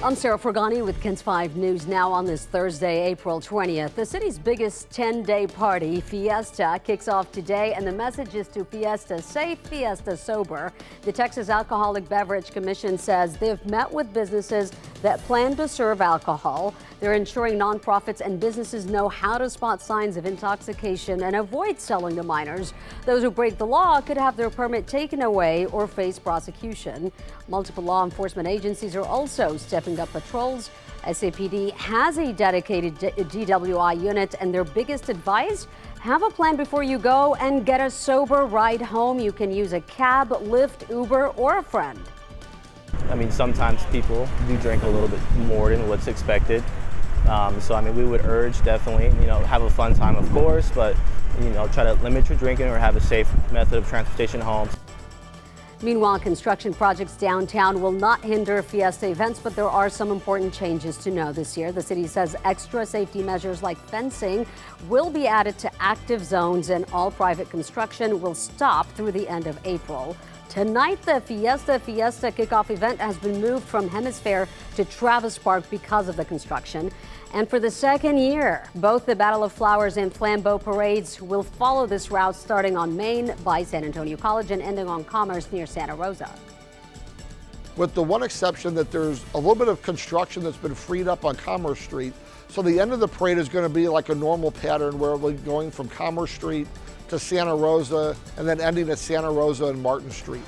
I'm Sarah Fergani with KENS 5 News. Now on this Thursday, April 20th, the city's biggest 10-day party, Fiesta, kicks off today, and the message is to Fiesta Safe, Fiesta Sober. The Texas Alcoholic Beverage Commission says they've met with businesses that plan to serve alcohol. They're ensuring nonprofits and businesses know how to spot signs of intoxication and avoid selling to minors. Those who break the law could have their permit taken away or face prosecution. Multiple law enforcement agencies are also stepping up patrols. SAPD has a dedicated DWI unit, and their biggest advice: have a plan before you go and get a sober ride home. You can use a cab, Lyft, Uber, or a friend. I mean, sometimes people do drink a little bit more than what's expected. So, I mean, we would urge definitely, have a fun time, of course, but, try to limit your drinking or have a safe method of transportation home. Meanwhile, construction projects downtown will not hinder Fiesta events, but there are some important changes to know this year. The city says extra safety measures like fencing will be added to active zones, and all private construction will stop through the end of April. Tonight, the Fiesta Fiesta kickoff event has been moved from Hemisphere to Travis Park because of the construction. And for the second year, both the Battle of Flowers and Flambeau parades will follow this route, starting on Main by San Antonio College and ending on Commerce near Santa Rosa. With the one exception that there's a little bit of construction that's been freed up on Commerce Street. So the end of the parade is going to be like a normal pattern where we're going from Commerce Street to Santa Rosa and then ending at Santa Rosa and Martin Street.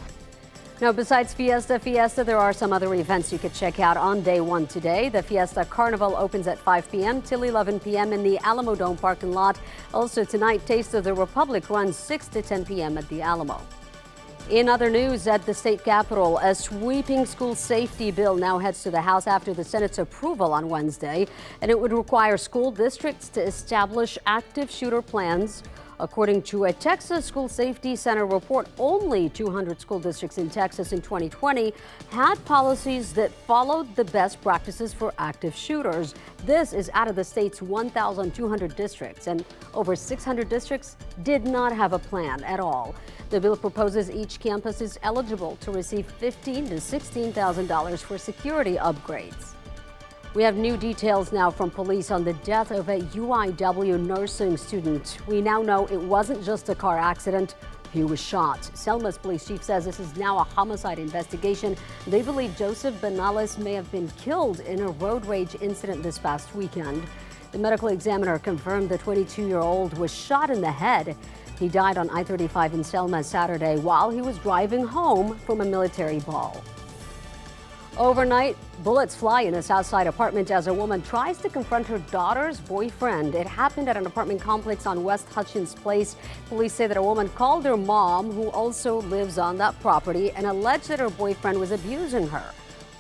Now, besides Fiesta Fiesta, there are some other events you could check out on day one today. The Fiesta Carnival opens at 5 p.m. till 11 p.m. in the Alamo Dome parking lot. Also tonight, Taste of the Republic runs 6 to 10 p.m. at the Alamo. In other news, at the state capitol, a sweeping school safety bill now heads to the House after the Senate's approval on Wednesday, and it would require school districts to establish active shooter plans. According to a Texas School Safety Center report, only 200 school districts in Texas in 2020 had policies that followed the best practices for active shooters. This is out of the state's 1,200 districts, and over 600 districts did not have a plan at all. The bill proposes each campus is eligible to receive $15,000 to $16,000 for security upgrades. We have new details now from police on the death of a UIW nursing student. We now know it wasn't just a car accident. He was shot. Selma's police chief says this is now a homicide investigation. They believe Joseph Benales may have been killed in a road rage incident this past weekend. The medical examiner confirmed the 22-year-old was shot in the head. He died on I-35 in Selma Saturday while he was driving home from a military ball. Overnight, bullets fly in a Southside apartment as a woman tries to confront her daughter's boyfriend. It happened at an apartment complex on West Hutchins Place. Police say that a woman called her mom, who also lives on that property, and alleged that her boyfriend was abusing her.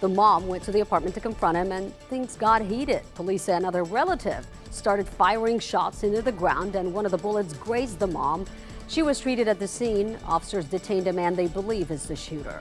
The mom went to the apartment to confront him, and things got heated. Police say another relative started firing shots into the ground, and one of the bullets grazed the mom. She was treated at the scene. Officers detained a man they believe is the shooter.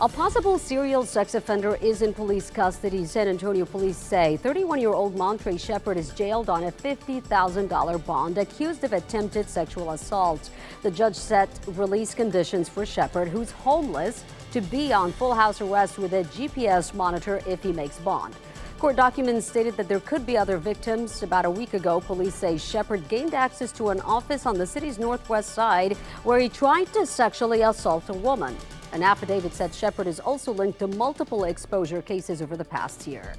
A possible serial sex offender is in police custody. San Antonio police say 31-year-old Montre Shepard is jailed on a $50,000 bond, accused of attempted sexual assault. The judge set release conditions for Shepard, who's homeless, to be on full house arrest with a GPS monitor if he makes bond. Court documents stated that there could be other victims. About a week ago, police say Shepard gained access to an office on the city's northwest side where he tried to sexually assault a woman. An affidavit said Shepard is also linked to multiple exposure cases over the past year.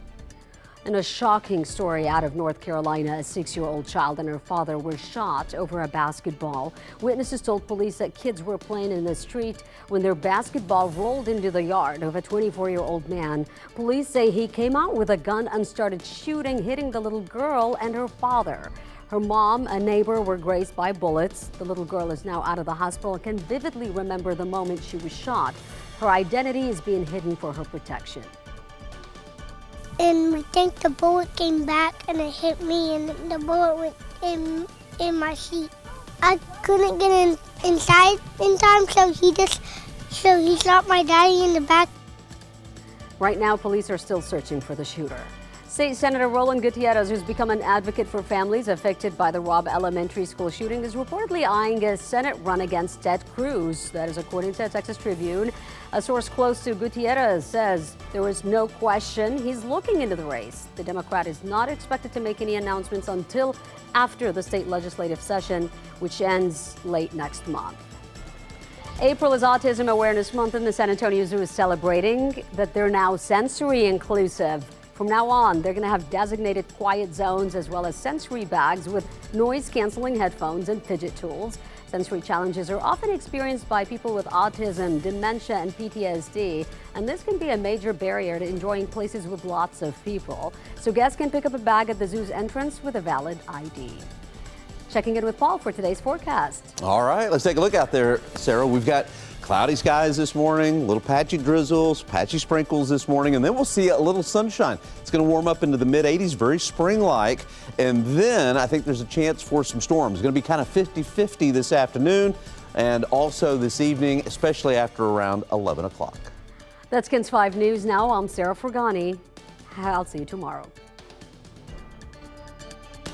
In a shocking story out of North Carolina, a 6-year-old child and her father were shot over a basketball. Witnesses told police that kids were playing in the street when their basketball rolled into the yard of a 24-year-old man. Police say he came out with a gun and started shooting, hitting the little girl and her father. Her mom, a neighbor, were grazed by bullets. The little girl is now out of the hospital and can vividly remember the moment she was shot. Her identity is being hidden for her protection. And I think the bullet came back and it hit me, and the bullet went in my seat. I couldn't get inside in time, so he shot my daddy in the back. Right now, police are still searching for the shooter. State Senator Roland Gutierrez, who's become an advocate for families affected by the Robb Elementary School shooting, is reportedly eyeing a Senate run against Ted Cruz. That is according to a Texas Tribune. A source close to Gutierrez says there is no question he's looking into the race. The Democrat is not expected to make any announcements until after the state legislative session, which ends late next month. April is Autism Awareness Month, and the San Antonio Zoo is celebrating that they're now sensory inclusive. From now on, they're going to have designated quiet zones as well as sensory bags with noise-canceling headphones and fidget tools. Sensory challenges are often experienced by people with autism, dementia, and PTSD, and this can be a major barrier to enjoying places with lots of people. So guests can pick up a bag at the zoo's entrance with a valid ID. Checking in with Paul for today's forecast. All right, let's take a look out there, Sarah. We've got cloudy skies this morning, little patchy drizzles, patchy sprinkles this morning, and then we'll see a little sunshine. It's going to warm up into the mid-80s, very spring-like, and then I think there's a chance for some storms. It's going to be kind of 50-50 this afternoon and also this evening, especially after around 11 o'clock. That's KENS 5 News now. I'm Sarah Fergani. I'll see you tomorrow.